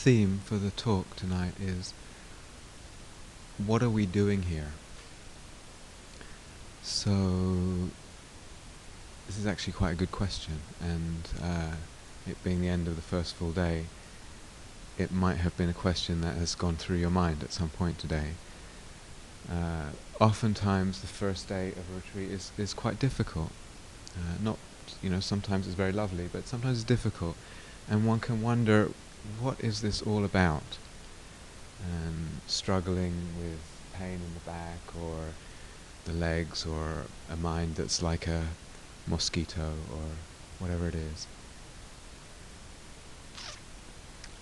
theme for the talk tonight is, what are we doing here? So, this is actually quite a good question, and it being the end of the first full day, it might have been a question that has gone through your mind at some point today. Oftentimes the first day of a retreat is quite difficult. Sometimes it's very lovely, but sometimes it's difficult, and one can wonder, what is this all about? And struggling with pain in the back, or the legs, or a mind that's like a mosquito, or whatever it is.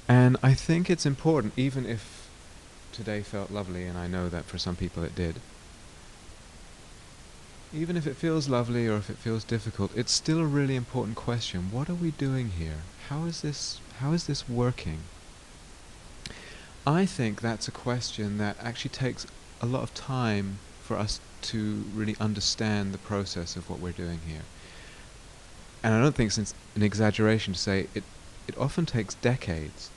And I think it's important, even if today felt lovely, and I know that for some people it did, even if it feels lovely or if it feels difficult, it's still a really important question. What are we doing here? How is this working? I think that's a question that actually takes a lot of time for us to really understand the process of what we're doing here. And I don't think it's an exaggeration to say it often takes decades.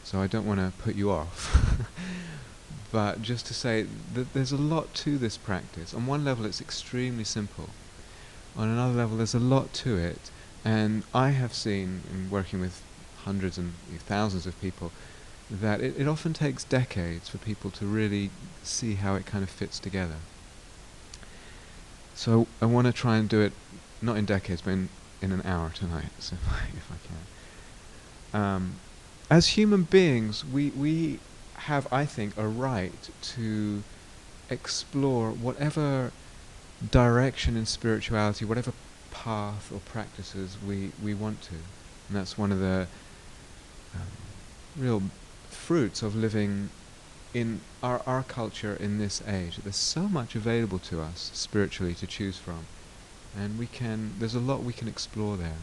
So I don't want to put you off. But just to say that there's a lot to this practice. On one level it's extremely simple. On another level there's a lot to it. And I have seen, in working with hundreds and thousands of people, that it often takes decades for people to really see how it kind of fits together. So I want to try and do it, not in decades, but in an hour tonight, so if I can. As human beings, we have, I think, a right to explore whatever direction in spirituality, whatever path or practices we want to. And that's one of the real fruits of living in our culture in this age. There's so much available to us spiritually to choose from, and there's a lot we can explore there.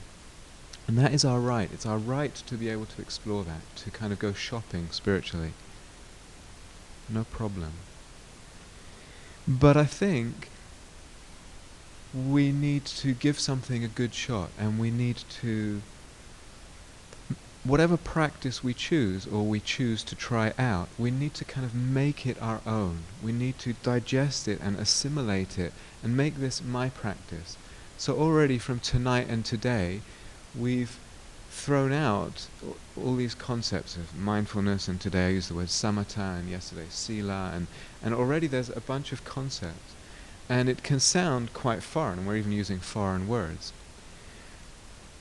And that is our right. It's our right to be able to explore that, to kind of go shopping spiritually. No problem. But I think we need to give something a good shot, and we need to, whatever practice we choose or we choose to try out, we need to kind of make it our own. We need to digest it and assimilate it and make this my practice. So already from tonight and today, we've thrown out all these concepts of mindfulness, and today I used the word samatha, and yesterday sila, and already there's a bunch of concepts. And it can sound quite foreign, and we're even using foreign words.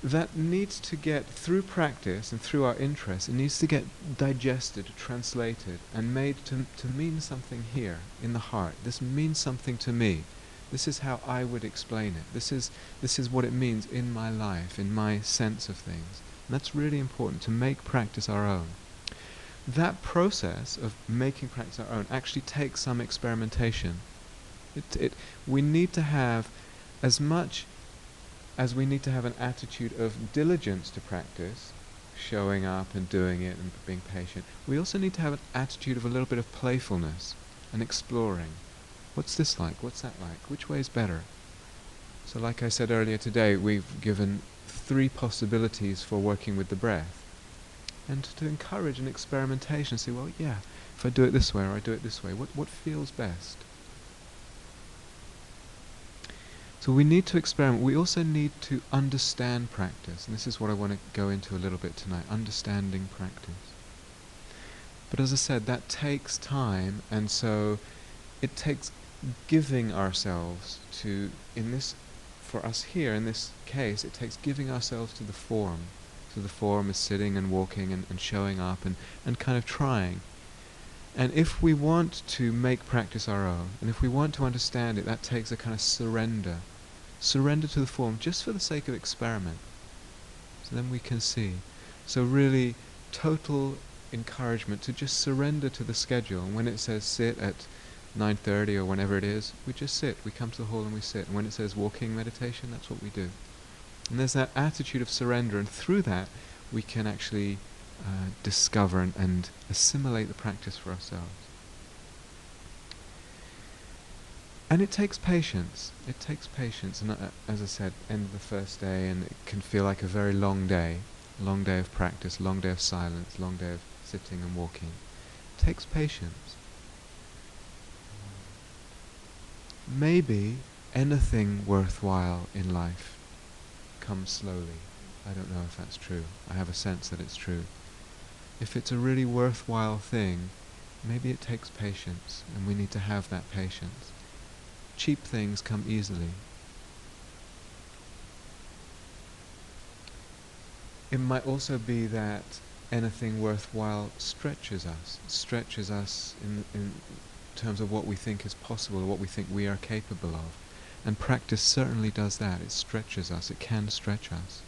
That needs to get, through practice and through our interest, it needs to get digested, translated, and made to mean something here, in the heart. This means something to me. This is how I would explain it. This is what it means in my life, in my sense of things. And that's really important, to make practice our own. That process of making practice our own actually takes some experimentation. We need to have, as much as we need to have an attitude of diligence to practice, showing up and doing it and being patient, we also need to have an attitude of a little bit of playfulness and exploring. What's this like? What's that like? Which way is better? So like I said earlier today, we've given 3 possibilities for working with the breath. And to encourage an experimentation, say, well, yeah, if I do it this way or I do it this way, what feels best? So we need to experiment. We also need to understand practice. And this is what I want to go into a little bit tonight, understanding practice. But as I said, that takes time, and so it takes giving ourselves to, for us here, in this case, it takes giving ourselves to the form. So the form is sitting and walking and showing up and kind of trying. And if we want to make practice our own, and if we want to understand it, that takes a kind of surrender. Surrender to the form, just for the sake of experiment. So then we can see. So really, total encouragement to just surrender to the schedule. And when it says sit at 9:30 or whenever it is, we just sit. We come to the hall and we sit. And when it says walking meditation, that's what we do. And there's that attitude of surrender, and through that we can actually discover and assimilate the practice for ourselves. And it takes patience. And as I said, end of the first day, and it can feel like a very long day. long day of practice, long day of silence, long day of sitting and walking. It takes patience. Maybe anything worthwhile in life comes slowly. I don't know if that's true. I have a sense that it's true. If it's a really worthwhile thing, maybe it takes patience, and we need to have that patience. Cheap things come easily. It might also be that anything worthwhile stretches us in terms of what we think is possible, or what we think we are capable of. And practice certainly does that. It stretches us. It can stretch us.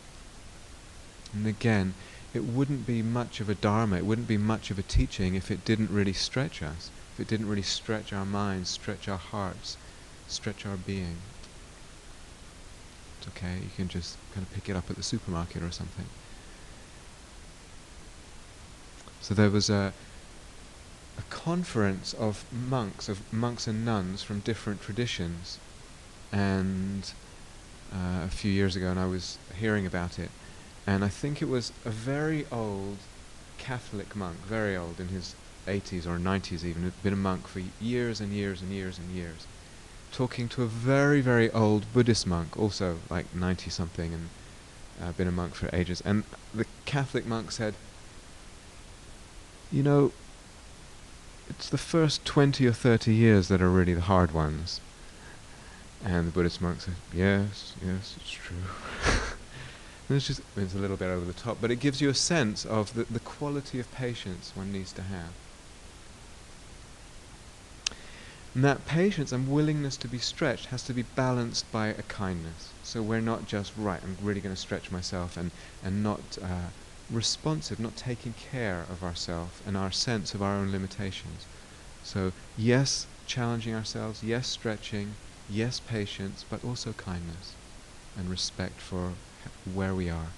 And again, it wouldn't be much of a dharma, it wouldn't be much of a teaching if it didn't really stretch us, if it didn't really stretch our minds, stretch our hearts, stretch our being. It's okay, you can just kind of pick it up at the supermarket or something. So there was a conference of monks and nuns from different traditions, and a few years ago, and I was hearing about it, and I think it was a very old Catholic monk, very old, in his 80s or 90s even, had been a monk for years and years and years and years, talking to a very, very old Buddhist monk, also like 90-something, and been a monk for ages. And the Catholic monk said, you know, it's the first 20 or 30 years that are really the hard ones. And the Buddhist monk said, yes, it's true. And it's a little bit over the top, but it gives you a sense of the quality of patience one needs to have. And that patience and willingness to be stretched has to be balanced by a kindness. So we're not just, right, I'm really going to stretch myself, and not responsive, not taking care of ourselves and our sense of our own limitations. So yes, challenging ourselves, yes, stretching, yes, patience, but also kindness and respect for where we are.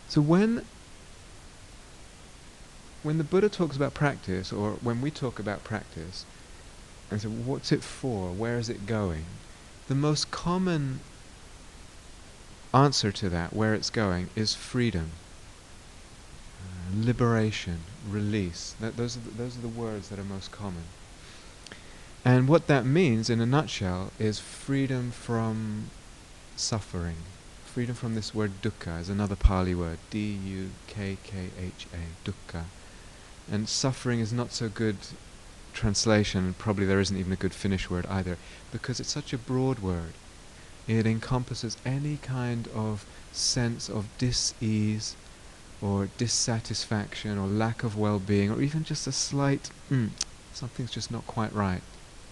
So when the Buddha talks about practice, or when we talk about practice, and so what's it for, where is it going, the most common answer to that, where it's going, is freedom, liberation, release. Those are the words that are most common. And what that means, in a nutshell, is freedom from suffering. Freedom from this word dukkha is another Pali word, D-U-K-K-H-A, dukkha. And suffering is not so good translation, and probably there isn't even a good Finnish word either, because it's such a broad word. It encompasses any kind of sense of dis-ease, or dissatisfaction, or lack of well-being, or even just a slight, something's just not quite right.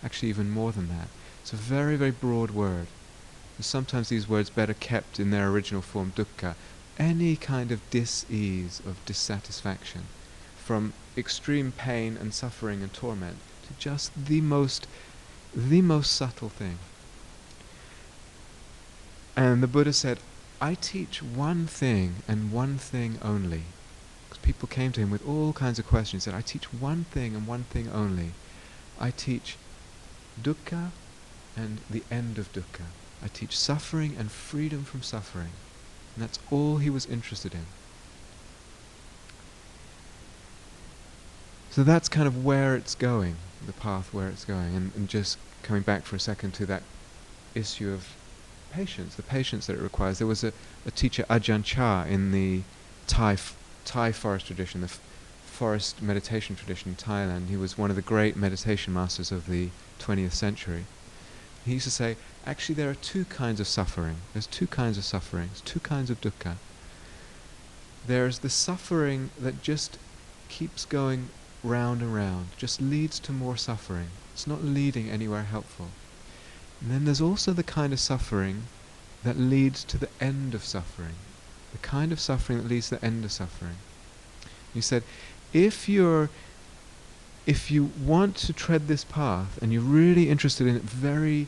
Actually, even more than that. It's a very, very broad word. And sometimes these words better kept in their original form, dukkha. Any kind of dis-ease, of dissatisfaction, from extreme pain and suffering and torment to just the most subtle thing. And the Buddha said, I teach one thing and one thing only. Because people came to him with all kinds of questions. He said, I teach one thing and one thing only. I teach dukkha and the end of dukkha. I teach suffering and freedom from suffering. And that's all he was interested in. So that's kind of where it's going, the path where it's going. And just coming back for a second to that issue of patience, the patience that it requires. There was a teacher, Ajahn Chah, in the Thai forest tradition, the forest meditation tradition in Thailand. He was one of the great meditation masters of the 20th century. He used to say, actually there are two kinds of suffering. There's two kinds of sufferings, two kinds of dukkha. There's the suffering that just keeps going round and round, just leads to more suffering. It's not leading anywhere helpful. And then there's also the kind of suffering that leads to the end of suffering. The kind of suffering that leads to the end of suffering. He said, if you want to tread this path and you're really interested in very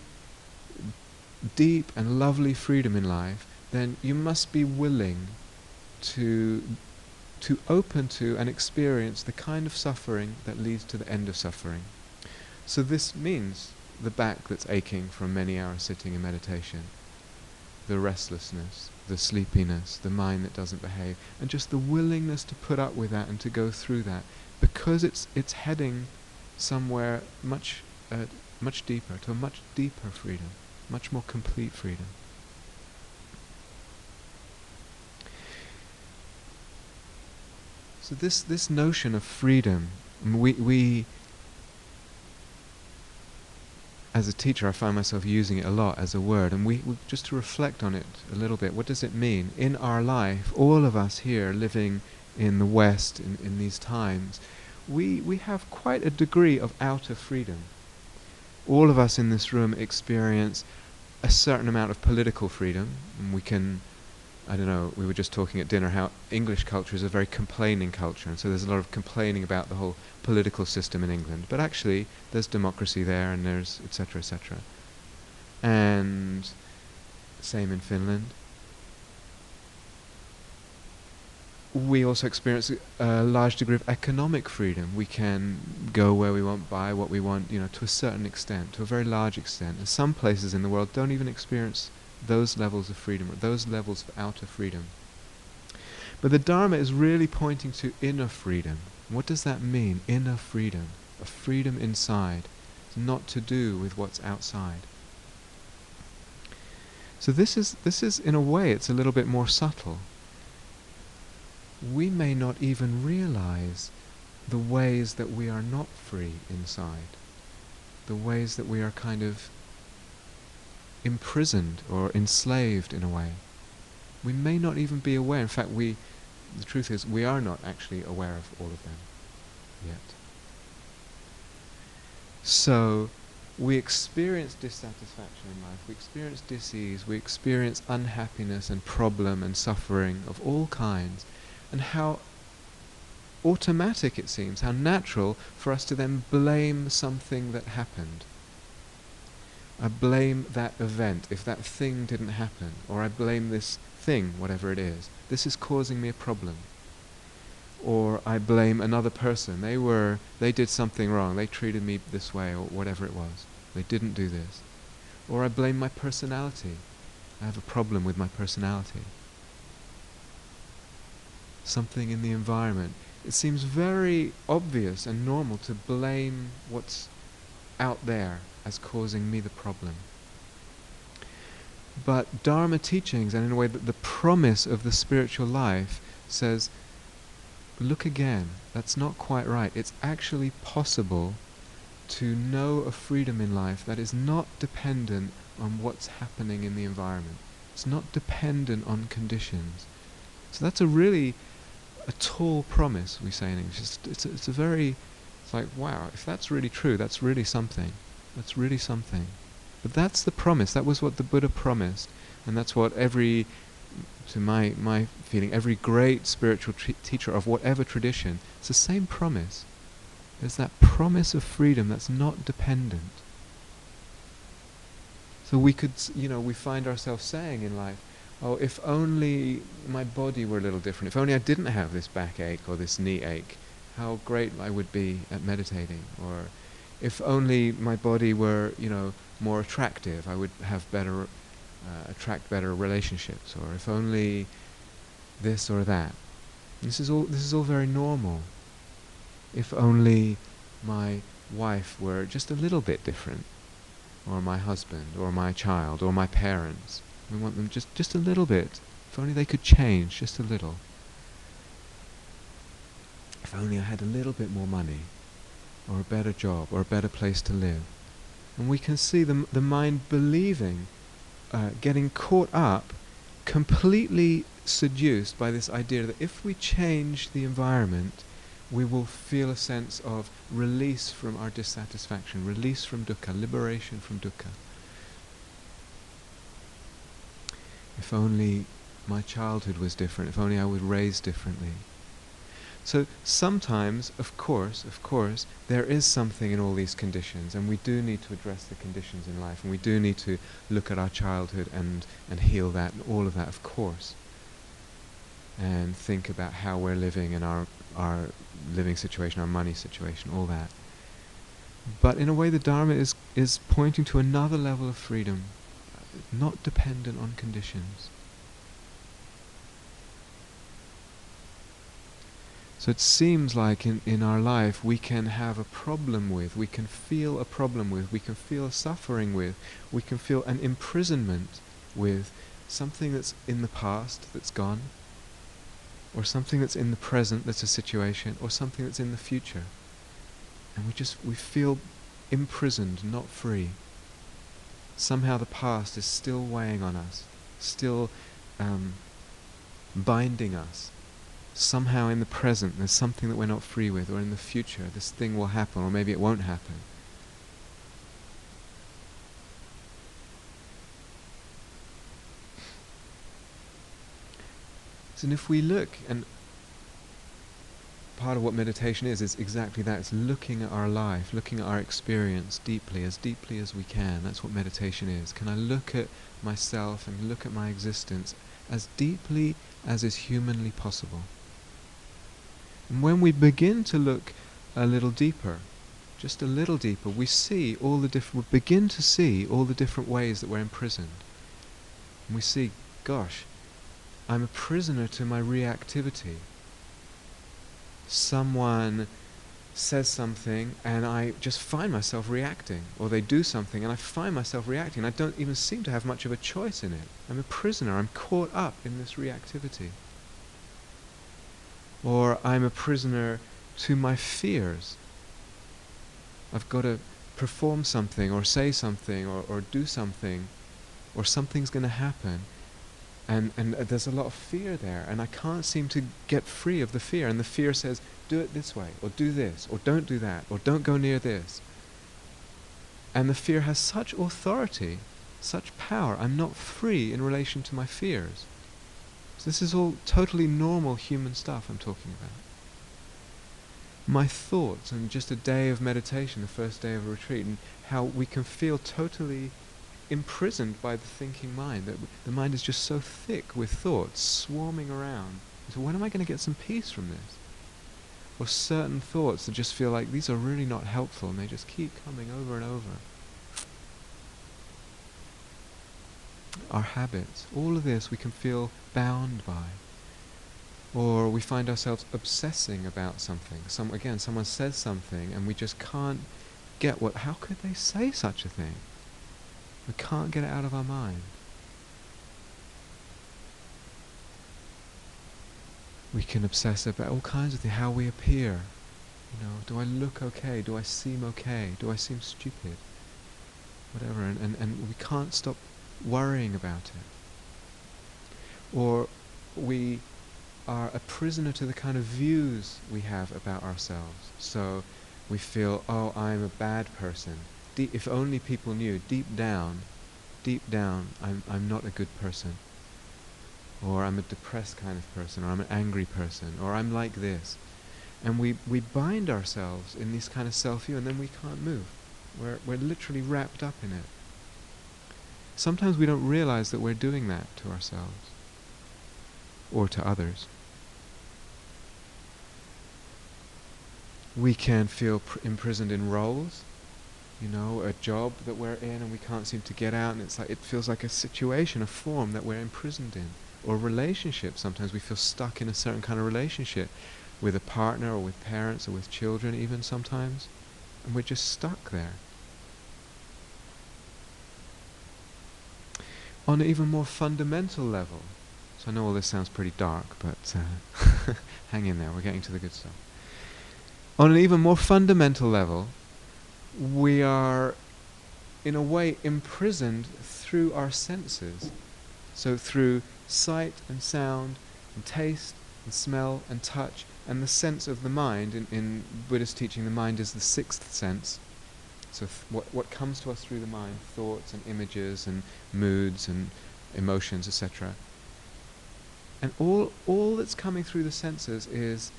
deep and lovely freedom in life, then you must be willing to open to and experience the kind of suffering that leads to the end of suffering. So this means the back that's aching from many hours sitting in meditation, the restlessness, the sleepiness, the mind that doesn't behave, and just the willingness to put up with that and to go through that, because it's heading somewhere much deeper, to a much deeper freedom, much more complete freedom. So this notion of freedom, we as a teacher, I find myself using it a lot as a word, and we just to reflect on it a little bit. What does it mean in our life? All of us here living in the West in these times, we have quite a degree of outer freedom. All of us in this room experience a certain amount of political freedom, and we can, I don't know, we were just talking at dinner how English culture is a very complaining culture, and so there's a lot of complaining about the whole political system in England. But actually, there's democracy there, and there's etc., etc. And same in Finland. We also experience a large degree of economic freedom. We can go where we want, buy what we want, to a certain extent, to a very large extent. And some places in the world don't even experience those levels of freedom, or those levels of outer freedom. But the Dharma is really pointing to inner freedom. What does that mean, inner freedom? A freedom inside, not to do with what's outside. So this is in a way, it's a little bit more subtle. We may not even realize the ways that we are not free inside, the ways that we are kind of imprisoned or enslaved in a way. We may not even be aware. In fact, the truth is, we are not actually aware of all of them yet. So, we experience dissatisfaction in life, we experience dis-ease, we experience unhappiness and problem and suffering of all kinds, and how automatic it seems, how natural for us to then blame something that happened. I blame that event if that thing didn't happen, or I blame this thing, whatever it is. This is causing me a problem. Or I blame another person. They did something wrong. They treated me this way, or whatever it was. They didn't do this. Or I blame my personality. I have a problem with my personality. Something in the environment. It seems very obvious and normal to blame what's out there as causing me the problem. But Dharma teachings, and in a way that the promise of the spiritual life says, look again, that's not quite right. It's actually possible to know a freedom in life that is not dependent on what's happening in the environment. It's not dependent on conditions. So that's a tall promise, we say in English. It's like, wow, if that's really true, that's really something. That's really something. But that's the promise. That was what the Buddha promised. And that's what to my feeling, every great spiritual teacher of whatever tradition, it's the same promise. There's that promise of freedom that's not dependent. So we could, we find ourselves saying in life, oh, if only my body were a little different, if only I didn't have this backache or this knee ache, how great I would be at meditating. Or if only my body were, more attractive, I would have attract better relationships. Or if only this or that. This is all very normal. If only my wife were just a little bit different, or my husband, or my child, or my parents. We want them just a little bit. If only they could change just a little. If only I had a little bit more money, or a better job, or a better place to live. And we can see the mind believing, getting caught up, completely seduced by this idea that if we change the environment, we will feel a sense of release from our dissatisfaction, release from dukkha, liberation from dukkha. If only my childhood was different, if only I was raised differently. So sometimes, of course, there is something in all these conditions, and we do need to address the conditions in life, and we do need to look at our childhood and heal that, and all of that, of course. And think about how we're living and our living situation, our money situation, all that. But in a way the Dharma is pointing to another level of freedom, not dependent on conditions. So it seems like in our life we can have a problem with, we can feel a problem with, we can feel suffering with, we can feel an imprisonment with something that's in the past that's gone, or something that's in the present that's a situation, or something that's in the future. And we feel imprisoned, not free. Somehow the past is still weighing on us, still binding us. Somehow in the present there's something that we're not free with, or in the future this thing will happen, or maybe it won't happen. So if we look, and part of what meditation is exactly that, it's looking at our life, looking at our experience deeply as we can. That's what meditation is. Can I look at myself and look at my existence as deeply as is humanly possible? And when we begin to look a little deeper, just a little deeper, we begin to see all the different ways that we're imprisoned. And we see, gosh, I'm a prisoner to my reactivity. Someone says something and I just find myself reacting, or they do something and I find myself reacting. I don't even seem to have much of a choice in it. I'm a prisoner, I'm caught up in this reactivity. Or I'm a prisoner to my fears. I've got to perform something or say something or do something, or something's going to happen. And there's a lot of fear there, and I can't seem to get free of the fear. And the fear says, do it this way, or do this, or don't do that, or don't go near this. And the fear has such authority, such power. I'm not free in relation to my fears. So this is all totally normal human stuff I'm talking about. My thoughts, and just a day of meditation, the first day of a retreat, and how we can feel totally imprisoned by the thinking mind, that the mind is just so thick with thoughts swarming around. So when am I going to get some peace from this? Or certain thoughts that just feel like these are really not helpful, and they just keep coming over and over. Our habits, all of this we can feel bound by. Or we find ourselves obsessing about something. Someone says something and we just can't get how could they say such a thing? We can't get it out of our mind. We can obsess about all kinds of things, how we appear. Do I look okay? Do I seem okay? Do I seem stupid? Whatever, and we can't stop worrying about it. Or we are a prisoner to the kind of views we have about ourselves. So we feel, oh, I'm a bad person. If only people knew, deep down, I'm not a good person. Or I'm a depressed kind of person, or I'm an angry person, or I'm like this. And we bind ourselves in this kind of self-view, and then we can't move. We're literally wrapped up in it. Sometimes we don't realize that we're doing that to ourselves, or to others. We can feel imprisoned in roles, a job that we're in and we can't seem to get out, and it feels like a situation, a form that we're imprisoned in. Or relationships, sometimes we feel stuck in a certain kind of relationship with a partner or with parents or with children even sometimes, and we're just stuck there. On an even more fundamental level, so I know all this sounds pretty dark, but hang in there, we're getting to the good stuff. On an even more fundamental level, we are in a way imprisoned through our senses. So through sight and sound and taste and smell and touch and the sense of the mind. In Buddhist teaching, the mind is the sixth sense. So what comes to us through the mind, thoughts and images and moods and emotions, etc. And all that's coming through the senses is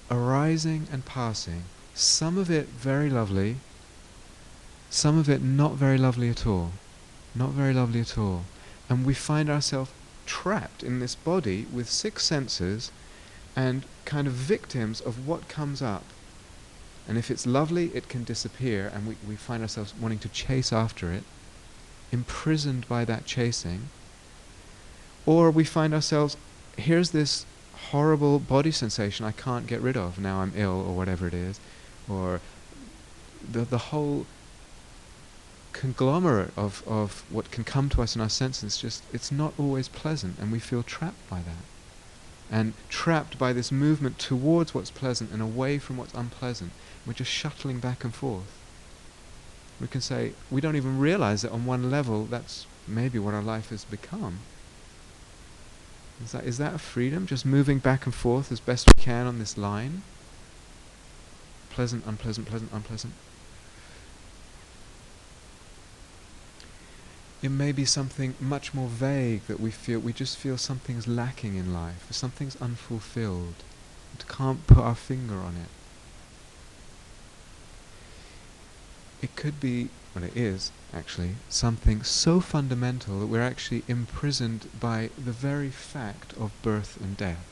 arising and passing. Some of it very lovely, some of it not very lovely at all. Not very lovely at all. And we find ourselves trapped in this body with six senses and kind of victims of what comes up. And if it's lovely, it can disappear, and we find ourselves wanting to chase after it, imprisoned by that chasing. Or we find ourselves, here's this horrible body sensation I can't get rid of, now I'm ill, or whatever it is. Or the whole conglomerate of what can come to us in our senses, it's not always pleasant, and we feel trapped by that. And trapped by this movement towards what's pleasant and away from what's unpleasant. We're just shuttling back and forth. We can say, we don't even realize that on one level that's maybe what our life has become. Is that a freedom? Just moving back and forth as best we can on this line? Pleasant, unpleasant, pleasant, unpleasant. It may be something much more vague that we just feel something's lacking in life, something's unfulfilled. We can't put our finger on it. It could be, well it is actually, something so fundamental that we're actually imprisoned by the very fact of birth and death.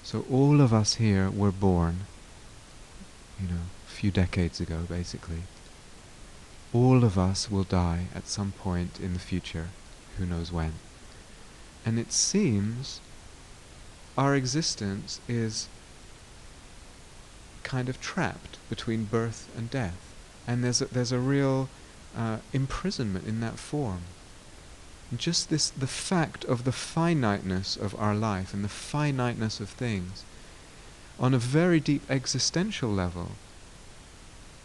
So all of us here were born, a few decades ago basically. All of us will die at some point in the future, who knows when. And it seems our existence is kind of trapped between birth and death. And there's a real imprisonment in that form. And just the fact of the finiteness of our life and the finiteness of things, on a very deep existential level,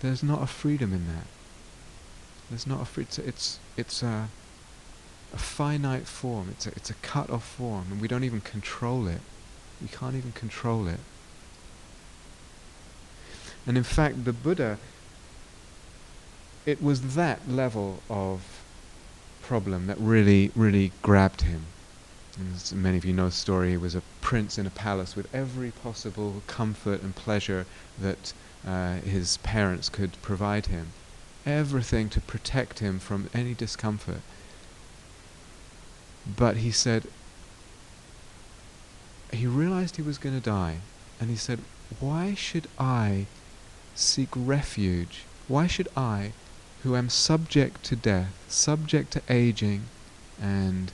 there's not a freedom in that. There's not it's a finite form. It's a cut off form, and we don't even control it. We can't even control it. And in fact, the Buddha, it was that level of problem that really, really grabbed him. And as many of you know the story, he was a prince in a palace with every possible comfort and pleasure that his parents could provide him. Everything to protect him from any discomfort. But he said, he realized he was going to die, and he said, why should I seek refuge? Why should I, who am subject to death, subject to aging and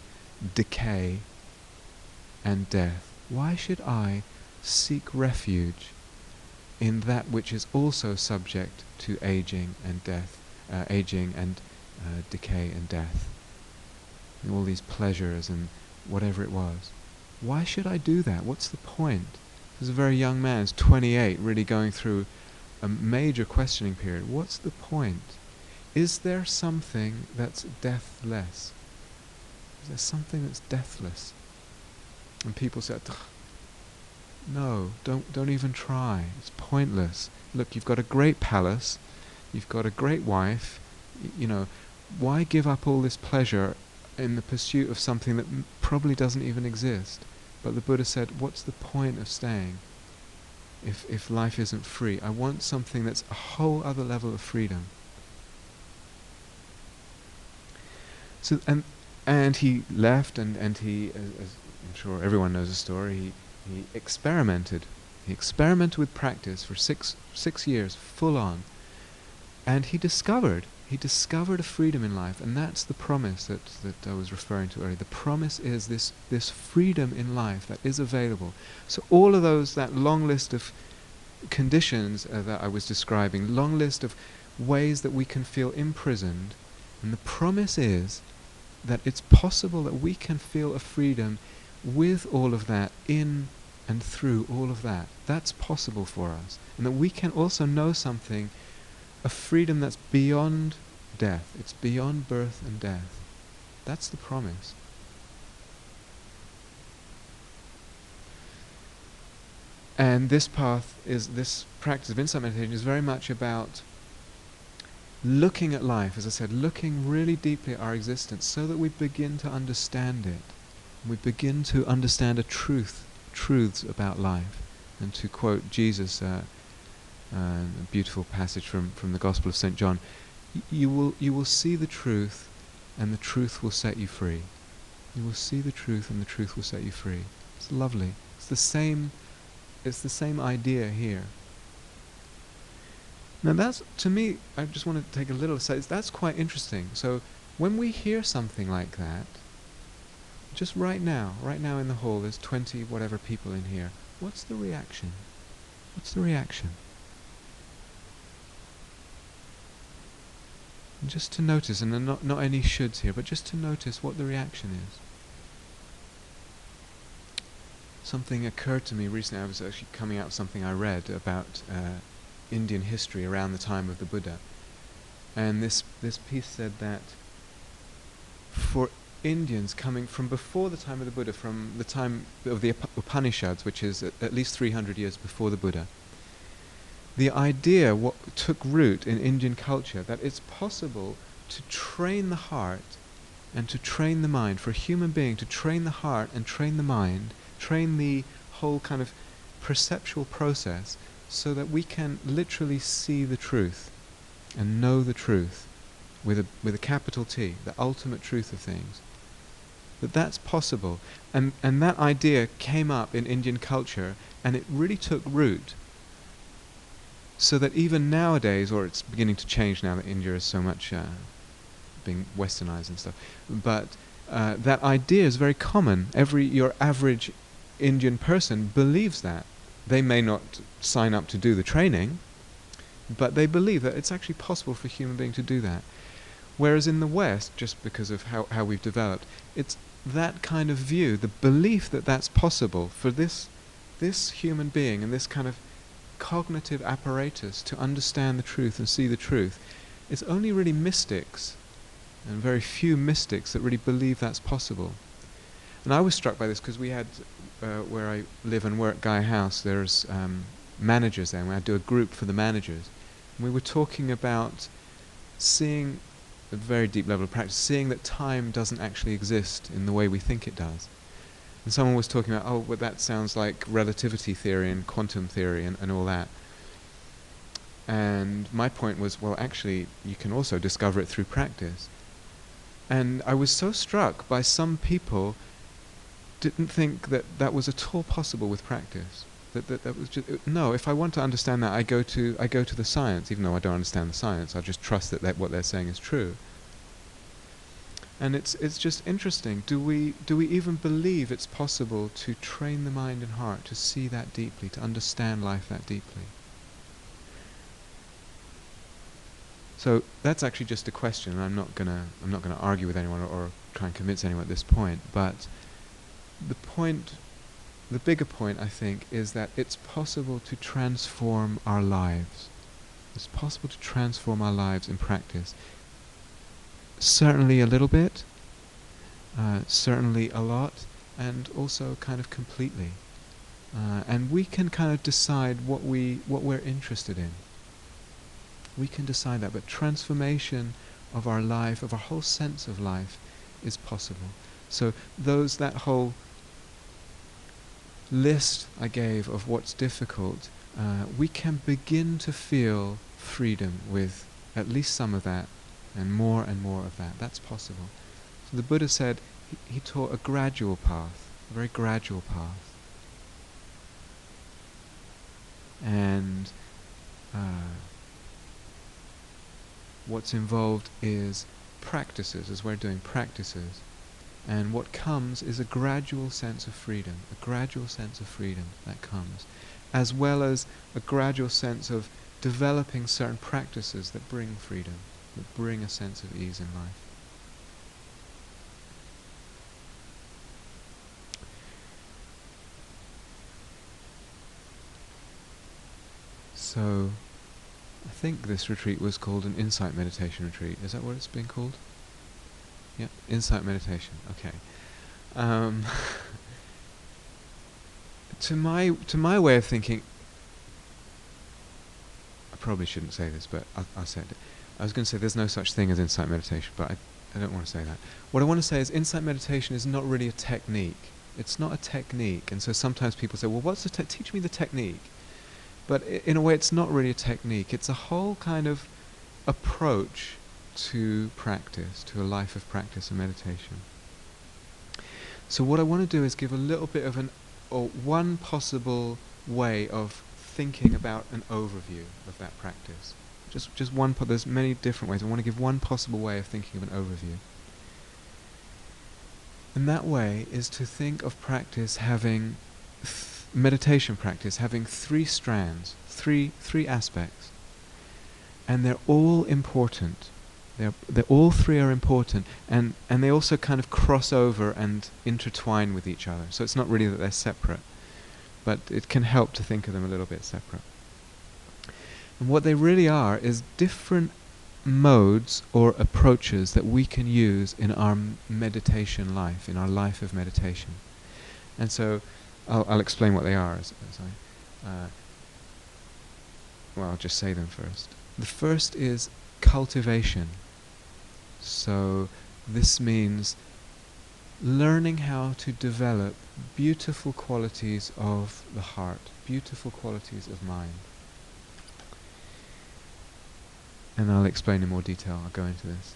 decay and death, why should I seek refuge in that which is also subject to aging and death, decay and death, and all these pleasures and whatever it was? Why should I do that? What's the point? He was a very young man, he's 28, really going through a major questioning period. What's the point? Is there something that's deathless? Is there something that's deathless? And people said, no, don't even try. It's pointless. Look, you've got a great palace, you've got a great wife, why give up all this pleasure in the pursuit of something that probably doesn't even exist? But the Buddha said, what's the point of staying if life isn't free? I want something that's a whole other level of freedom. So and he left, and he, as I'm sure everyone knows the story, he experimented. He experimented with practice for six years, full on. And he discovered a freedom in life, and that's the promise that I was referring to earlier. The promise is this freedom in life that is available. So all of that long list of conditions that I was describing, long list of ways that we can feel imprisoned, and the promise is that it's possible that we can feel a freedom with all of that, in and through all of that. That's possible for us. And that we can also know something, a freedom that's beyond death. It's beyond birth and death. That's the promise. And this practice of insight meditation is very much about looking at life, as I said, looking really deeply at our existence so that we begin to understand it. We begin to understand truths about life. And to quote Jesus, a beautiful passage from the Gospel of St. John, you will see the truth, and the truth will set you free. You will see the truth, and the truth will set you free. It's lovely. It's the same idea here. Now that's, to me, I just want to take a little aside, that's quite interesting. So when we hear something like that, just right now in the hall, there's 20 whatever people in here, what's the reaction? What's the reaction? And just to notice, and not any shoulds here, but just to notice what the reaction is. Something occurred to me recently. I was actually coming out of something I read about Indian history around the time of the Buddha. And this piece said that for Indians coming from before the time of the Buddha, from the time of the Upanishads, which is at least 300 years before the Buddha, the idea what took root in Indian culture that it's possible to train the heart and to train the mind, for a human being to train the heart and train the mind, train the whole kind of perceptual process, so that we can literally see the truth and know the truth with a capital T, the ultimate truth of things. That's possible. And that idea came up in Indian culture, and it really took root. So that even nowadays, or it's beginning to change now that India is so much being westernized and stuff, but that idea is very common. Your average Indian person believes that. They may not sign up to do the training, but they believe that it's actually possible for a human being to do that. Whereas in the West, just because of how we've developed, it's that kind of view, the belief that that's possible for this human being and this kind of cognitive apparatus to understand the truth and see the truth. It's only really mystics, and very few mystics, that really believe that's possible. And I was struck by this because we had, where I live and work, Guy House, there's managers there, and we had to do a group for the managers. And we were talking about seeing, at a very deep level of practice, seeing that time doesn't actually exist in the way we think it does. And someone was talking about, well, that sounds like relativity theory and quantum theory and all that. And my point was, well, actually, you can also discover it through practice. And I was so struck by some people didn't think that was at all possible with practice. That was just no. If I want to understand that, I go to the science, even though I don't understand the science. I just trust that what they're saying is true. And it's just interesting. Do we even believe it's possible to train the mind and heart to see that deeply, to understand life that deeply? So that's actually just a question, and I'm not gonna argue with anyone or try and convince anyone at this point. But the bigger point, I think, is that it's possible to transform our lives. It's possible to transform our lives in practice. Certainly a little bit, certainly a lot, and also kind of completely. And we can kind of decide what we're interested in. We can decide that, but transformation of our life, of our whole sense of life, is possible. So that whole list I gave of what's difficult, we can begin to feel freedom with at least some of that, and more of that. That's possible. So the Buddha said he taught a gradual path, a very gradual path. And what's involved is practices, as we're doing practices. And what comes is a gradual sense of freedom, that comes, as well as a gradual sense of developing certain practices that bring freedom, that bring a sense of ease in life. So, I think this retreat was called an insight meditation retreat. Is that what it's been called? Yeah, insight meditation. Okay. To my way of thinking, I probably shouldn't say this, but I'll say it. I was going to say there's no such thing as insight meditation, but I don't want to say that. What I want to say is insight meditation is not really a technique. It's not a technique, and so sometimes people say, well, what's the teach me the technique. But in a way, it's not really a technique. It's a whole kind of approach to practice, to a life of practice and meditation. So what I want to do is give a little bit of one possible way of thinking about an overview of that practice. Just one. There's many different ways. I want to give one possible way of thinking of an overview. And that way is to think of practice having meditation practice having three strands, three aspects, and they're all important. They're all three are important, and they also kind of cross over and intertwine with each other. So it's not really that they're separate, but it can help to think of them a little bit separate. And what they really are is different modes or approaches that we can use in our meditation life, in our life of meditation. And so I'll explain what they are I'll just say them first. The first is cultivation. So this means learning how to develop beautiful qualities of the heart, beautiful qualities of mind. And I'll explain in more detail. I'll go into this.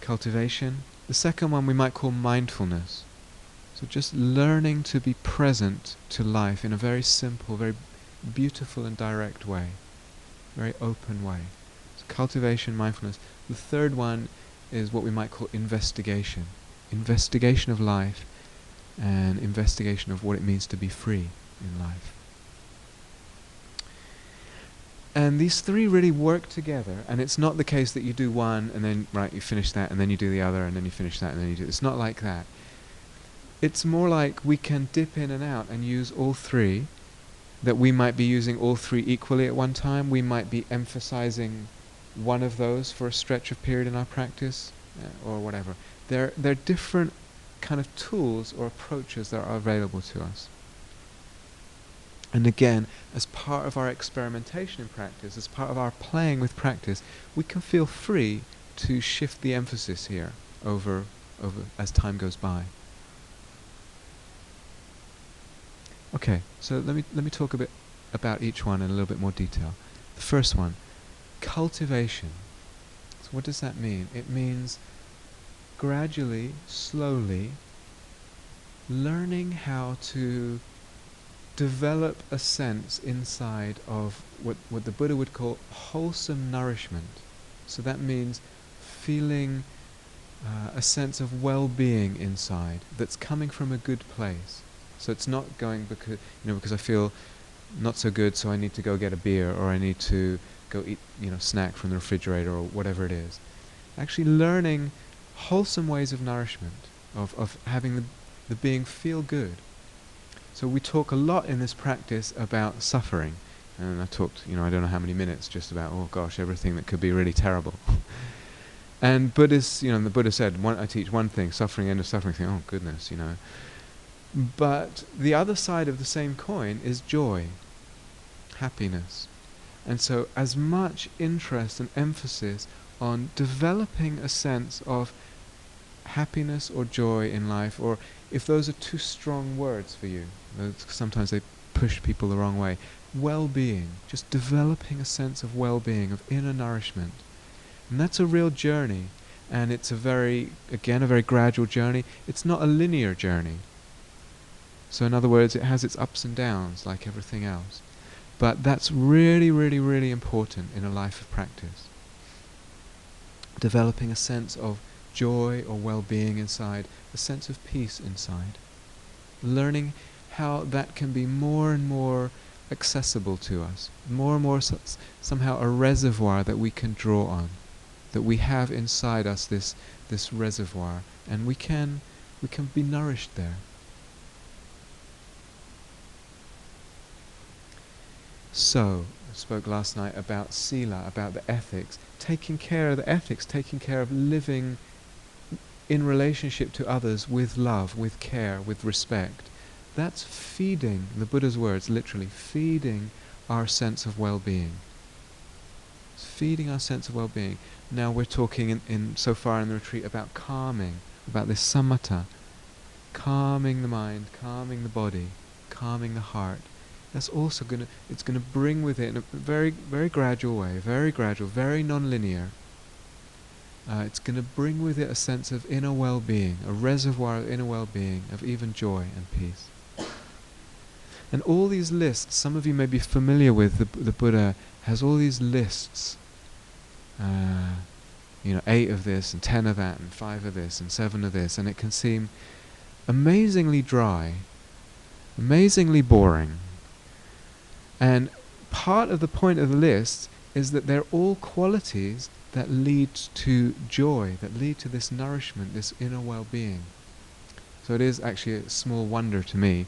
Cultivation. The second one we might call mindfulness. So just learning to be present to life in a very simple, very beautiful and direct way. Very open way. So cultivation, mindfulness. The third one is what we might call investigation. Investigation of life and investigation of what it means to be free in life. And these three really work together, and it's not the case that you do one and then, right, you finish that and then you do the other and then you finish that and then you do... It's not like that. It's more like we can dip in and out and use all three, that we might be using all three equally at one time. We might be emphasizing one of those for a stretch of period in our practice, or whatever. They're different kind of tools or approaches that are available to us. And again, as part of our experimentation in practice, as part of our playing with practice, we can feel free to shift the emphasis here over as time goes by. Okay, so let me talk a bit about each one in a little bit more detail. The first one, cultivation. So what does that mean? It means gradually, slowly, learning how to develop a sense inside of what the Buddha would call wholesome nourishment. So that means feeling a sense of well-being inside that's coming from a good place. So it's not going because I feel not so good, so I need to go get a beer, or I need to go eat snack from the refrigerator, or whatever it is. Actually learning wholesome ways of nourishment, of having the being feel good. So we talk a lot in this practice about suffering, and I talked, I don't know how many minutes just about, oh gosh, everything that could be really terrible. And Buddhists, the Buddha said, I teach one thing, suffering, end of suffering, think, oh goodness, But the other side of the same coin is joy, happiness. And so as much interest and emphasis on developing a sense of happiness or joy in life, or if those are too strong words for you, sometimes they push people the wrong way, well-being, just developing a sense of well-being, of inner nourishment. And that's a real journey, and it's a very gradual journey. It's not a linear journey. So in other words, it has its ups and downs like everything else. But that's really, really, really important in a life of practice. Developing a sense of joy or well-being inside, a sense of peace inside. Learning how that can be more and more accessible to us, more and more somehow a reservoir that we can draw on, that we have inside us this reservoir, and we can be nourished there. So, I spoke last night about sila, about the ethics, taking care of the ethics, taking care of living in relationship to others with love, with care, with respect. That's feeding, the Buddha's words, literally, feeding our sense of well-being. It's feeding our sense of well-being. Now we're talking in so far in the retreat about calming, about this samatha, calming the mind, calming the body, calming the heart. That's also going to bring with it in a very, very gradual way, very gradual, very non-linear. It's going to bring with it a sense of inner well-being, a reservoir of inner well-being, of even joy and peace. And all these lists, some of you may be familiar with, the Buddha has all these lists, 8 of this, and 10 of that, and 5 of this, and 7 of this, and it can seem amazingly dry, amazingly boring. And part of the point of the list is that they're all qualities that lead to joy, that lead to this nourishment, this inner well-being. So it is actually a small wonder to me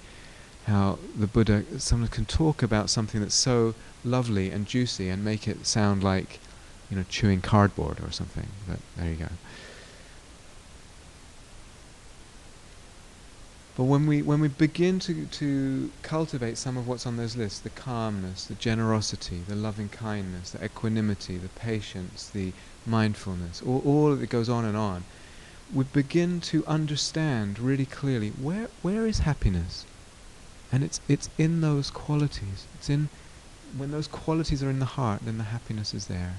how the Buddha sometimes can talk about something that's so lovely and juicy and make it sound like, chewing cardboard or something. But there you go. But when we begin to cultivate some of what's on those lists, the calmness, the generosity, the loving kindness, the equanimity, the patience, the mindfulness, all that goes on, we begin to understand really clearly where is happiness, and it's in those qualities. It's in when those qualities are in the heart, then the happiness is there.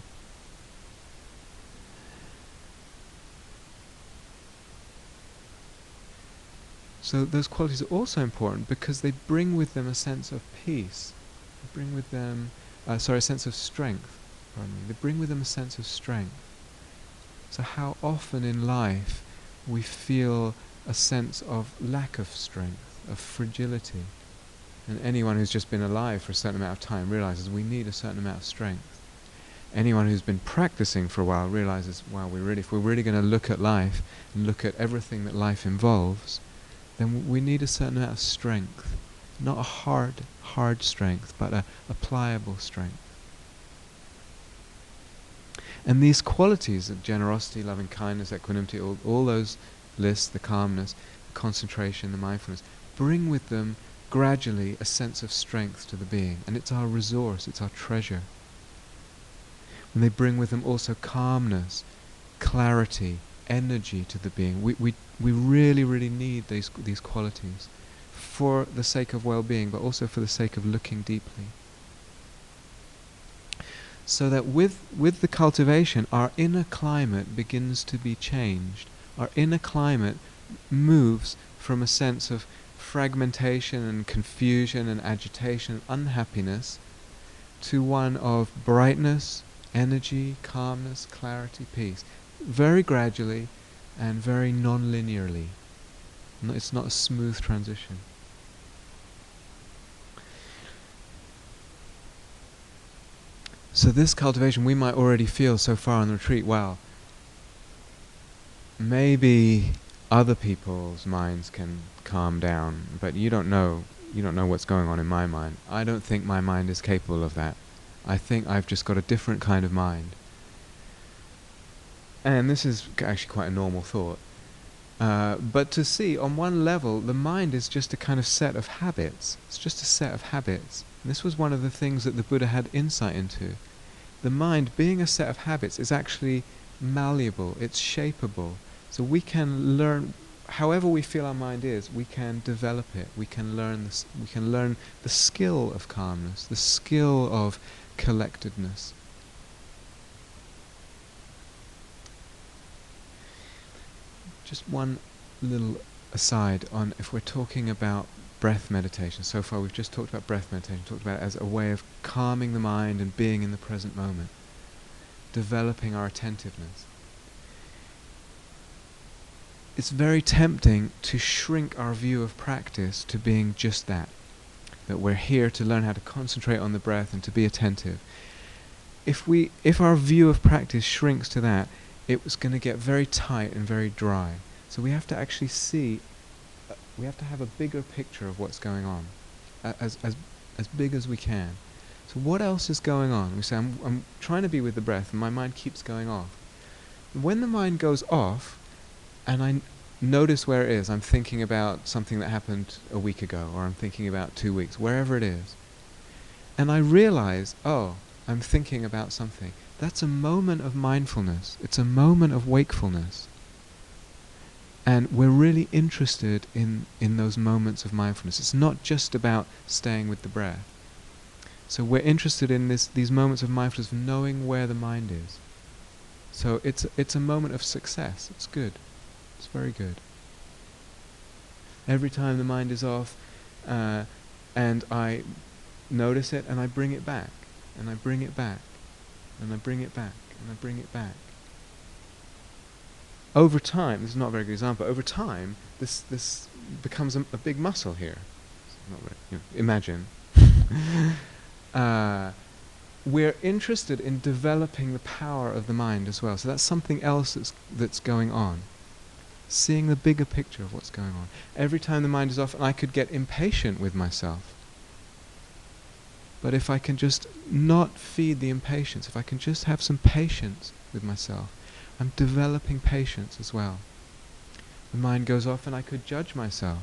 So those qualities are also important because they bring with them a sense of peace. They bring with them, a sense of strength. Pardon me. They bring with them a sense of strength. So how often in life we feel a sense of lack of strength, of fragility. And anyone who's just been alive for a certain amount of time realizes we need a certain amount of strength. Anyone who's been practicing for a while realizes, wow, if we're really going to look at life and look at everything that life involves, then we need a certain amount of strength. Not a hard strength, but a pliable strength. And these qualities of generosity, loving kindness, equanimity, all those lists, the calmness, the concentration, the mindfulness, bring with them gradually a sense of strength to the being. And it's our resource, it's our treasure. And they bring with them also calmness, clarity, energy to the being. We really, really need these qualities for the sake of well-being, but also for the sake of looking deeply. So that with the cultivation, our inner climate begins to be changed. Our inner climate moves from a sense of fragmentation and confusion and agitation and unhappiness to one of brightness, energy, calmness, clarity, peace. Very gradually and very non-linearly. It's not a smooth transition. So this cultivation, we might already feel so far on the retreat, wow, maybe other people's minds can calm down, but you don't know what's going on in my mind. I don't think my mind is capable of that. I think I've just got a different kind of mind. And this is actually quite a normal thought. But to see, on one level, the mind is just a kind of set of habits. It's just a set of habits. And this was one of the things that the Buddha had insight into. The mind, being a set of habits, is actually malleable. It's shapeable. So we can learn, however we feel our mind is, we can develop it. We can learn this. We can learn the skill of calmness, the skill of collectedness. Just one little aside on if we're talking about breath meditation. So far we've just talked about breath meditation, talked about it as a way of calming the mind and being in the present moment, developing our attentiveness. It's very tempting to shrink our view of practice to being just that we're here to learn how to concentrate on the breath and to be attentive. If our view of practice shrinks to that, it was going to get very tight and very dry. So we have to actually see, we have to have a bigger picture of what's going on, as big as we can. So what else is going on? We say, I'm trying to be with the breath and my mind keeps going off. When the mind goes off, and I notice where it is, I'm thinking about something that happened a week ago, or I'm thinking about 2 weeks, wherever it is, and I realize, oh, I'm thinking about something. That's a moment of mindfulness. It's a moment of wakefulness. And we're really interested in those moments of mindfulness. It's not just about staying with the breath. So we're interested in these moments of mindfulness, of knowing where the mind is. So it's a moment of success. It's good. It's very good. Every time the mind is off, And I notice it and I bring it back, and I bring it back, and I bring it back, and I bring it back. Over time, this is not a very good example, over time, this becomes a big muscle here. It's not very, imagine. We're interested in developing the power of the mind as well. So that's something else that's going on. Seeing the bigger picture of what's going on. Every time the mind is off, I could get impatient with myself. But if I can just not feed the impatience, if I can just have some patience with myself, I'm developing patience as well. The mind goes off and I could judge myself.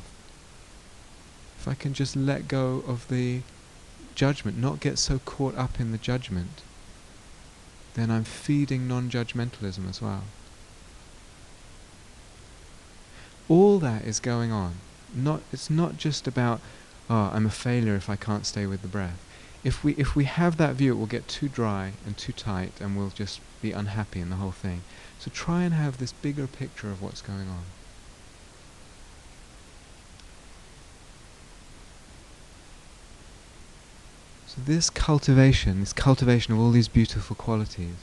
If I can just let go of the judgment, not get so caught up in the judgment, then I'm feeding non-judgmentalism as well. All that is going on. It's not just about, I'm a failure if I can't stay with the breath. If we have that view, it will get too dry and too tight, and we'll just be unhappy in the whole thing. So try and have this bigger picture of what's going on. So this cultivation of all these beautiful qualities,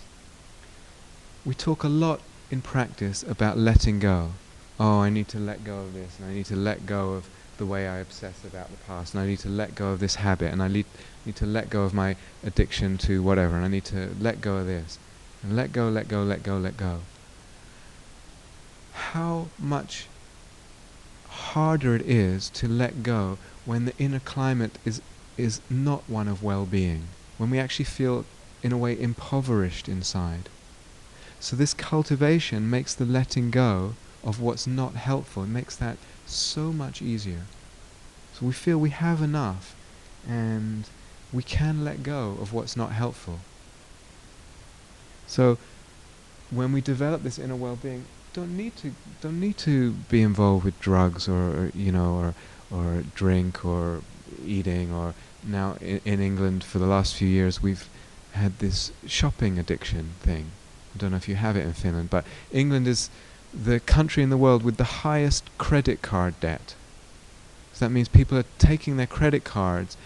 we talk a lot in practice about letting go. I need to let go of this, and I need to let go of the way I obsess about the past, and I need to let go of this habit, and I need to let go of my addiction to whatever, and I need to let go of this. And let go, let go, let go, let go. How much harder it is to let go when the inner climate is not one of well-being, when we actually feel, in a way, impoverished inside. So this cultivation makes the letting go of what's not helpful. It makes that so much easier. So we feel we have enough, and we can let go of what's not helpful. So when we develop this inner well-being, don't need to be involved with drugs or drink or eating, or now in England for the last few years we've had this shopping addiction thing. I don't know if you have it in Finland, but England is the country in the world with the highest credit card debt. So that means people are taking their credit cards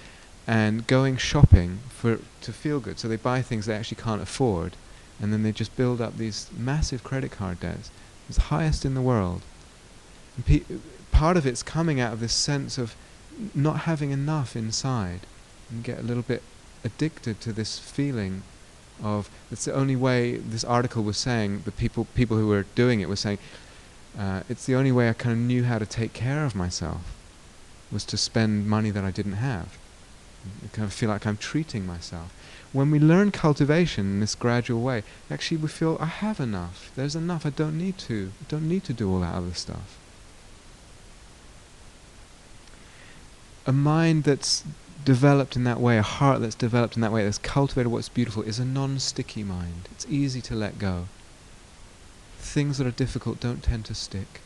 and going shopping to feel good. So they buy things they actually can't afford, and then they just build up these massive credit card debts. It's the highest in the world. And part of it's coming out of this sense of not having enough inside, and get a little bit addicted to this feeling of, it's the only way. This article was saying, the people who were doing it were saying, it's the only way I kind of knew how to take care of myself, was to spend money that I didn't have. I kind of feel like I'm treating myself. When we learn cultivation in this gradual way, actually we feel, I have enough. There's enough. I don't need to do all that other stuff. A mind that's developed in that way, a heart that's developed in that way, that's cultivated what's beautiful, is a non-sticky mind. It's easy to let go. Things that are difficult don't tend to stick.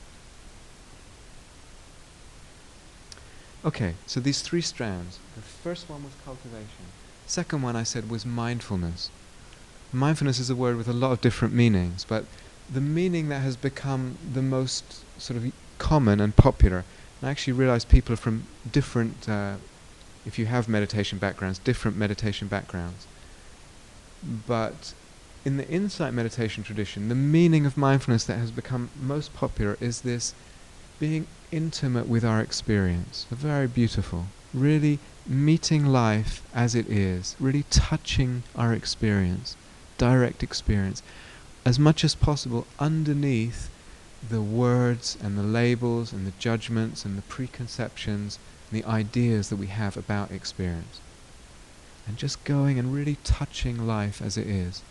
Okay, so these three strands. The first one was cultivation. Second one I said was mindfulness. Mindfulness is a word with a lot of different meanings, but the meaning that has become the most sort of common and popular, and I actually realize people are from different, if you have meditation backgrounds, different meditation backgrounds. But in the insight meditation tradition, the meaning of mindfulness that has become most popular is this being intimate with our experience. Very beautiful. Really meeting life as it is. Really touching our experience. Direct experience. As much as possible underneath the words and the labels and the judgments and the preconceptions and the ideas that we have about experience. And just going and really touching life as it is.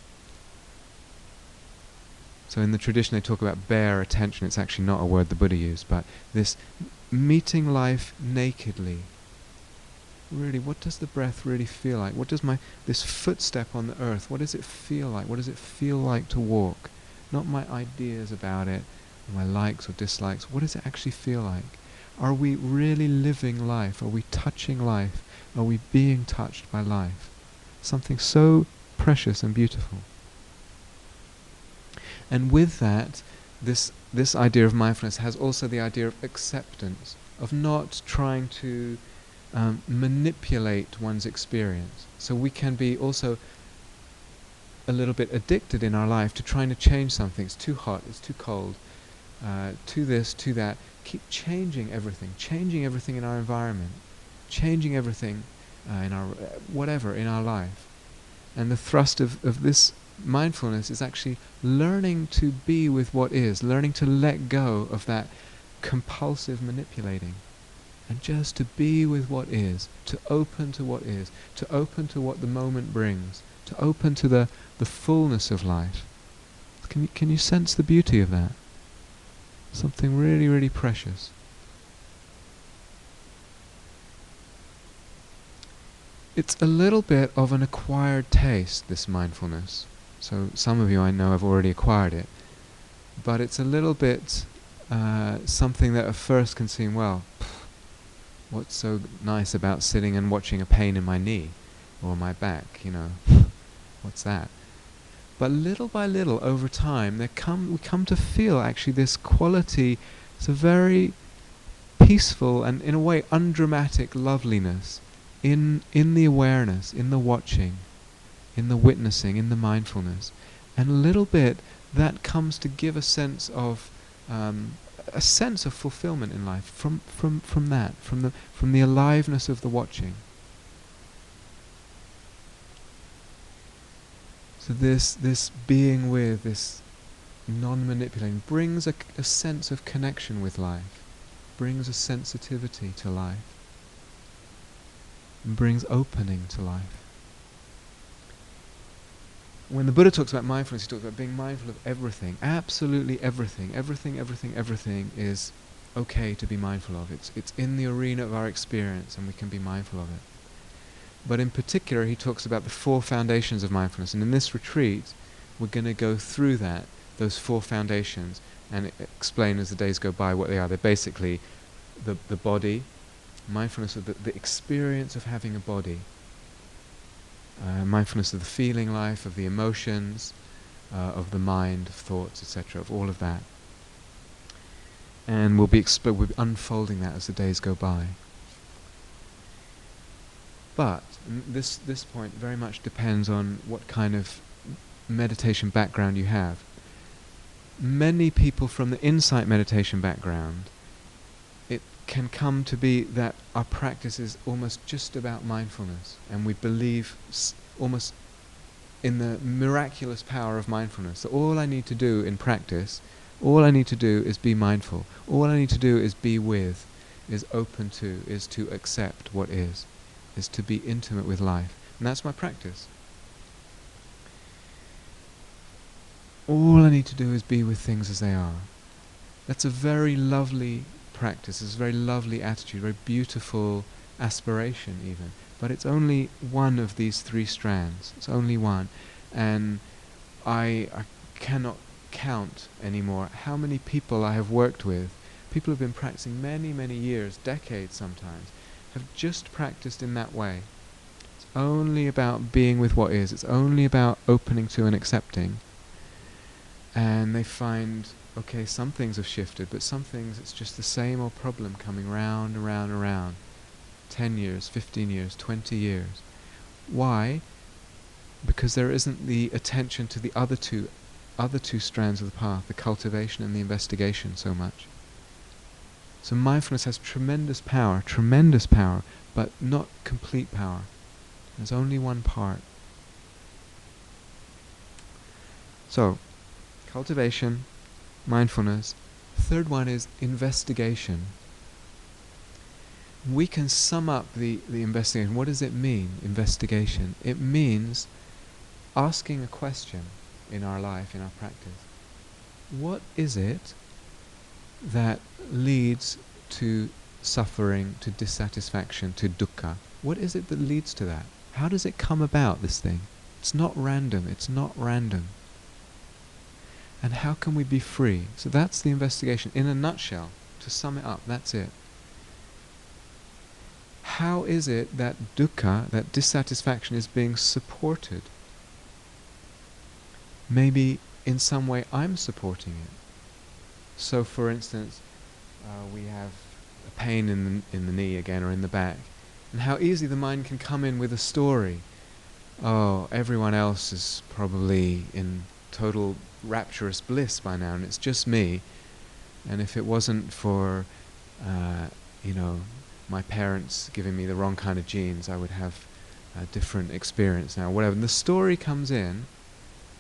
So in the tradition they talk about bare attention. It's actually not a word the Buddha used, but this meeting life nakedly. Really, what does the breath really feel like? What does this footstep on the earth, what does it feel like? What does it feel like to walk? Not my ideas about it, or my likes or dislikes. What does it actually feel like? Are we really living life? Are we touching life? Are we being touched by life? Something so precious and beautiful. And with that, this idea of mindfulness has also the idea of acceptance, of not trying to manipulate one's experience. So we can be also a little bit addicted in our life to trying to change something. It's too hot, it's too cold, to this, to that. Keep changing everything in our environment, changing everything in our whatever in our life. And the thrust of this mindfulness is actually learning to be with what is, learning to let go of that compulsive manipulating, and just to be with what is, to open to what is, to open to what the moment brings, to open to the fullness of life. Can you sense the beauty of that? Something really, really precious. It's a little bit of an acquired taste, this mindfulness. So some of you I know have already acquired it. But it's a little bit something that at first can seem, well, what's so nice about sitting and watching a pain in my knee or my back, what's that? But little by little, over time, we come to feel actually this quality. It's a very peaceful and, in a way, undramatic loveliness in the awareness, in the watching, in the witnessing, in the mindfulness. And a little bit that comes to give a sense of fulfillment in life from the aliveness of the watching. So this being with, this non-manipulating, brings a sense of connection with life, brings a sensitivity to life, and brings opening to life. When the Buddha talks about mindfulness, he talks about being mindful of everything, absolutely everything. Everything is okay to be mindful of. It's in the arena of our experience, and we can be mindful of it. But in particular, he talks about the 4 foundations of mindfulness. And in this retreat, we're going to go through those 4 foundations, and explain as the days go by what they are. They're basically the body, mindfulness of the experience of having a body, mindfulness of the feeling life, of the emotions, of the mind, of thoughts, etc., of all of that. And we'll be unfolding that as the days go by. But this point very much depends on what kind of meditation background you have. Many people from the insight meditation background, it can come to be that our practice is almost just about mindfulness, and we believe almost in the miraculous power of mindfulness. So all I need to do in practice, all I need to do is be mindful. All I need to do is be with, is open to, is to accept what is to be intimate with life. And that's my practice. All I need to do is be with things as they are. That's a very lovely practice, it's a very lovely attitude, very beautiful aspiration even. But it's only one of these 3 strands. It's only one. And I cannot count anymore how many people I have worked with, people who have been practicing many, many years, decades sometimes, have just practiced in that way. It's only about being with what is. It's only about opening to and accepting. And they find, okay, some things have shifted, but some things it's just the same old problem coming round and round and round. 10 years, 15 years, 20 years. Why? Because there isn't the attention to the other two strands of the path, the cultivation and the investigation so much. So mindfulness has tremendous power, but not complete power. There's only one part. So, cultivation, mindfulness. Third one is investigation. We can sum up the investigation. What does it mean, investigation? It means asking a question in our life, in our practice. What is it that leads to suffering, to dissatisfaction, to dukkha? What is it that leads to that? How does it come about, this thing? It's not random. And how can we be free? So that's the investigation. In a nutshell, to sum it up, that's it. How is it that dukkha, that dissatisfaction, is being supported? Maybe in some way I'm supporting it. So for instance, we have a pain in the knee again, or in the back, And how easily the mind can come in with a story. Oh, everyone else is probably in total rapturous bliss by now, and it's just me. And if it wasn't for, you know, my parents giving me the wrong kind of genes, I would have a different experience now. Whatever. And the story comes in,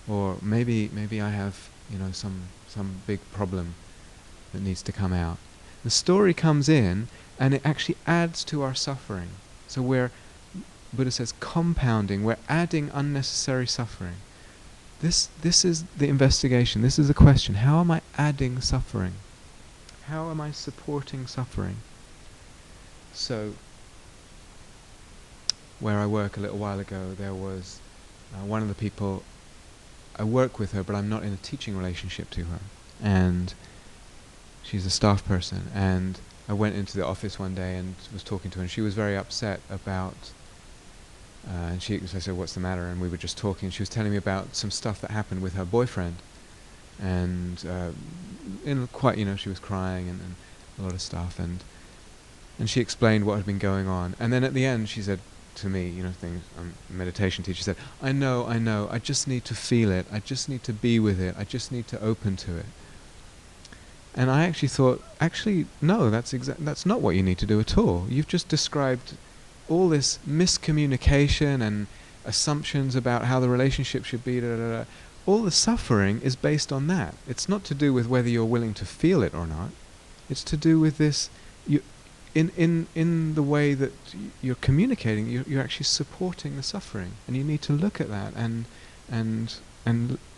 or maybe I have, you know, some big problem that needs to come out. The story comes in, and it actually adds to our suffering. So Buddha says, compounding. We're adding unnecessary suffering. This is the investigation. This is the question. How am I adding suffering? How am I supporting suffering? So, where I work a little while ago, there was one of the people, I work with her, but I'm not in a teaching relationship to her. And she's a staff person. And I went into the office one day and was talking to her, and she was very upset about, and I said, what's the matter? And we were just talking, and she was telling me about some stuff that happened with her boyfriend. And she was crying and a lot of stuff. And she explained what had been going on. And then at the end, she said to me, things, I'm a meditation teacher, she said, I know, I just need to feel it. I just need to be with it. I just need to open to it. And I actually thought, no, that's not what you need to do at all. You've just described all this miscommunication and assumptions about how the relationship should be, All the suffering is based on that. It's not to do with whether you're willing to feel it or not. It's to do with this, in the way that you're communicating, you're actually supporting the suffering. And you need to look at that and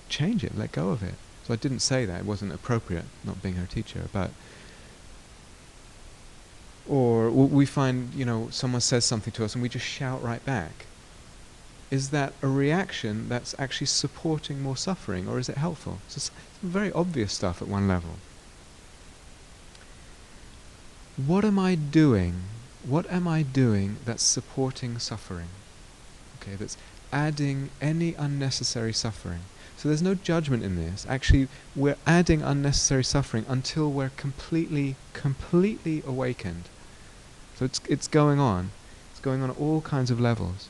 change it, let go of it. So I didn't say that, it wasn't appropriate, not being her teacher, but... Or we find, someone says something to us and we just shout right back. Is that a reaction that's actually supporting more suffering, or is it helpful? So it's very obvious stuff at one level. What am I doing? What am I doing that's supporting suffering? Okay, that's adding any unnecessary suffering. So there's no judgment in this. Actually, we're adding unnecessary suffering until we're completely awakened. So it's going on. It's going on at all kinds of levels.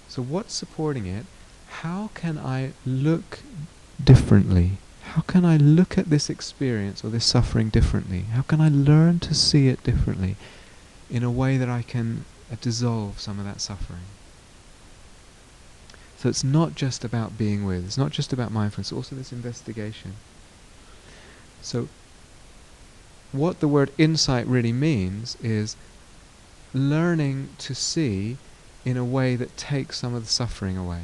So what's supporting it? How can I look differently? How can I look at this experience or this suffering differently? How can I learn to see it differently in a way that I can dissolve some of that suffering? So it's not just about being with, it's not just about mindfulness, it's also this investigation. So what the word insight really means is learning to see in a way that takes some of the suffering away.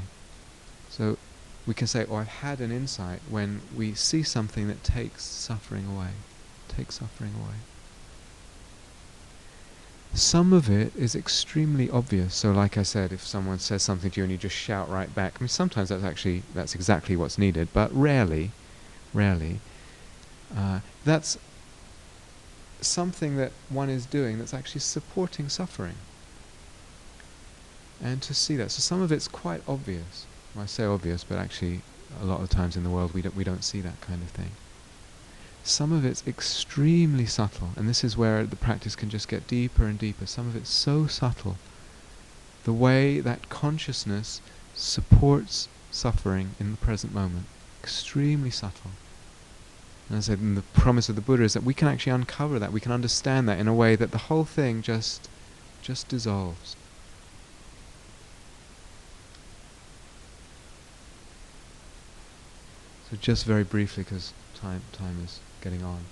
So we can say, I've had an insight when we see something that takes suffering away. Some of it is extremely obvious. So like I said, if someone says something to you and you just shout right back, sometimes that's exactly what's needed, but rarely, that's something that one is doing that's actually supporting suffering. And to see that. So some of it's quite obvious. Well, I say obvious, but actually a lot of times in the world we don't see that kind of thing. Some of it's extremely subtle, and this is where the practice can just get deeper and deeper. Some of it's so subtle. The way that consciousness supports suffering in the present moment. Extremely subtle. And as I said, the promise of the Buddha is that we can actually uncover that, we can understand that in a way that the whole thing just dissolves. So just very briefly, because time is getting on.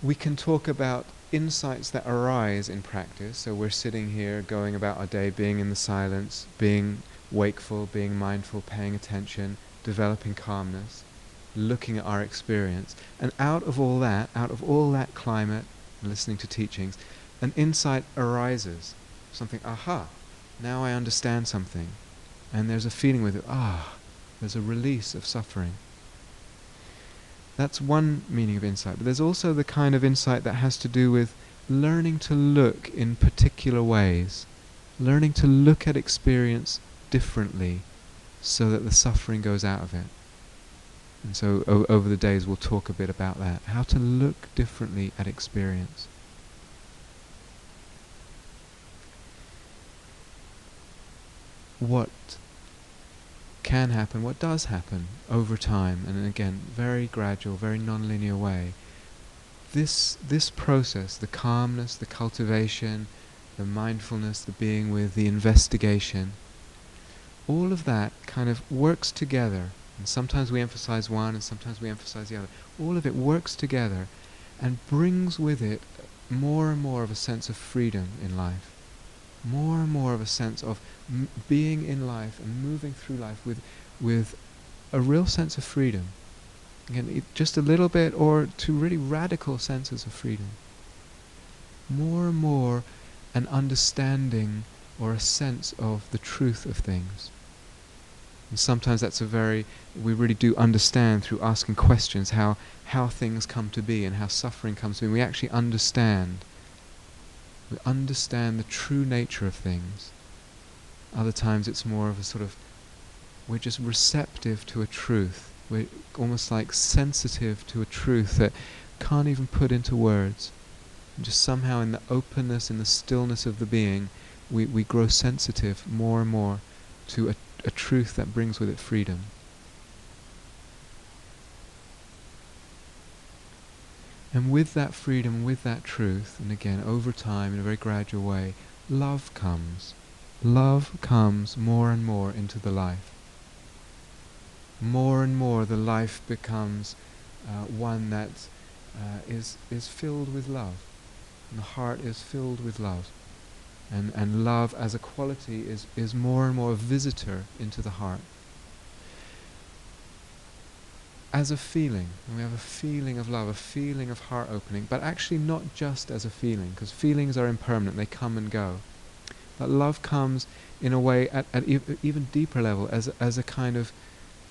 We can talk about insights that arise in practice. So we're sitting here, going about our day, being in the silence, being wakeful, being mindful, paying attention, developing calmness, looking at our experience. And out of all that climate, listening to teachings, an insight arises. Something, aha, now I understand something. And there's a feeling with it, there's a release of suffering. That's one meaning of insight. But there's also the kind of insight that has to do with learning to look in particular ways. Learning to look at experience differently so that the suffering goes out of it. And so over the days we'll talk a bit about that. How to look differently at experience. what can happen, what does happen over time, and again, very gradual, very non-linear way. This process, the calmness, the cultivation, the mindfulness, the being with, the investigation, all of that kind of works together. And sometimes we emphasize one and sometimes we emphasize the other. All of it works together and brings with it more and more of a sense of freedom in life. More and more of a sense of being in life and moving through life with a real sense of freedom. Again, just a little bit or to really radical senses of freedom. More and more an understanding or a sense of the truth of things. And sometimes we really do understand through asking questions how things come to be and how suffering comes to be. We actually understand. We understand the true nature of things. Other times it's more of a sort of, we're just receptive to a truth. We're almost like sensitive to a truth that can't even put into words. And just somehow in the openness, in the stillness of the being, we grow sensitive more and more to a truth that brings with it freedom. And with that freedom, with that truth, and again over time in a very gradual way, love comes. Love comes more and more into the life. More and more the life becomes one that is filled with love. And the heart is filled with love. And love as a quality is more and more a visitor into the heart. As a feeling, and we have a feeling of love, a feeling of heart opening, but actually not just as a feeling, because feelings are impermanent, they come and go. But love comes in a way at even deeper level, as a kind of,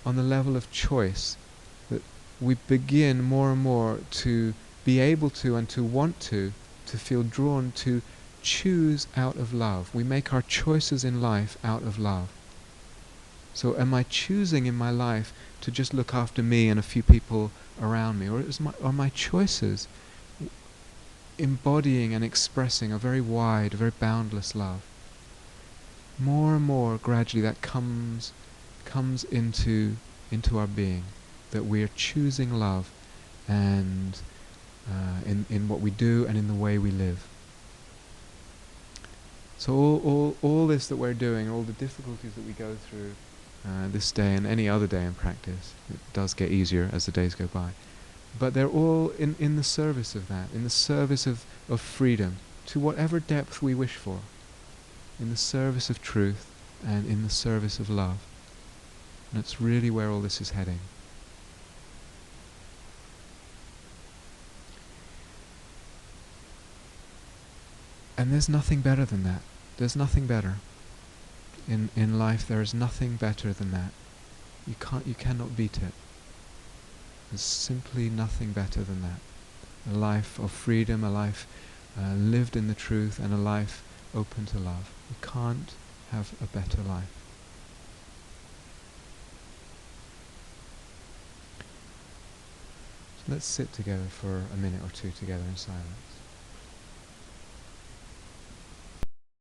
on the level of choice, that we begin more and more to be able to and to want to feel drawn to choose out of love. We make our choices in life out of love. So am I choosing in my life to just look after me and a few people around me, or are my choices embodying and expressing a very wide, a very boundless love? More and more gradually that comes into our being, that we are choosing love, and in what we do and in the way we live. So all this that we're doing, all the difficulties that we go through this day and any other day in practice, it does get easier as the days go by, but they're all in the service of that, in the service of freedom, to whatever depth we wish for, in the service of truth and in the service of love. And that's really where all this is heading. And there's nothing better than that. There's nothing better. In life there is nothing better than that. You cannot beat it. There's simply nothing better than that. A life of freedom, a life lived in the truth, and a life open to love. You can't have a better life. So let's sit together for a minute or two together in silence.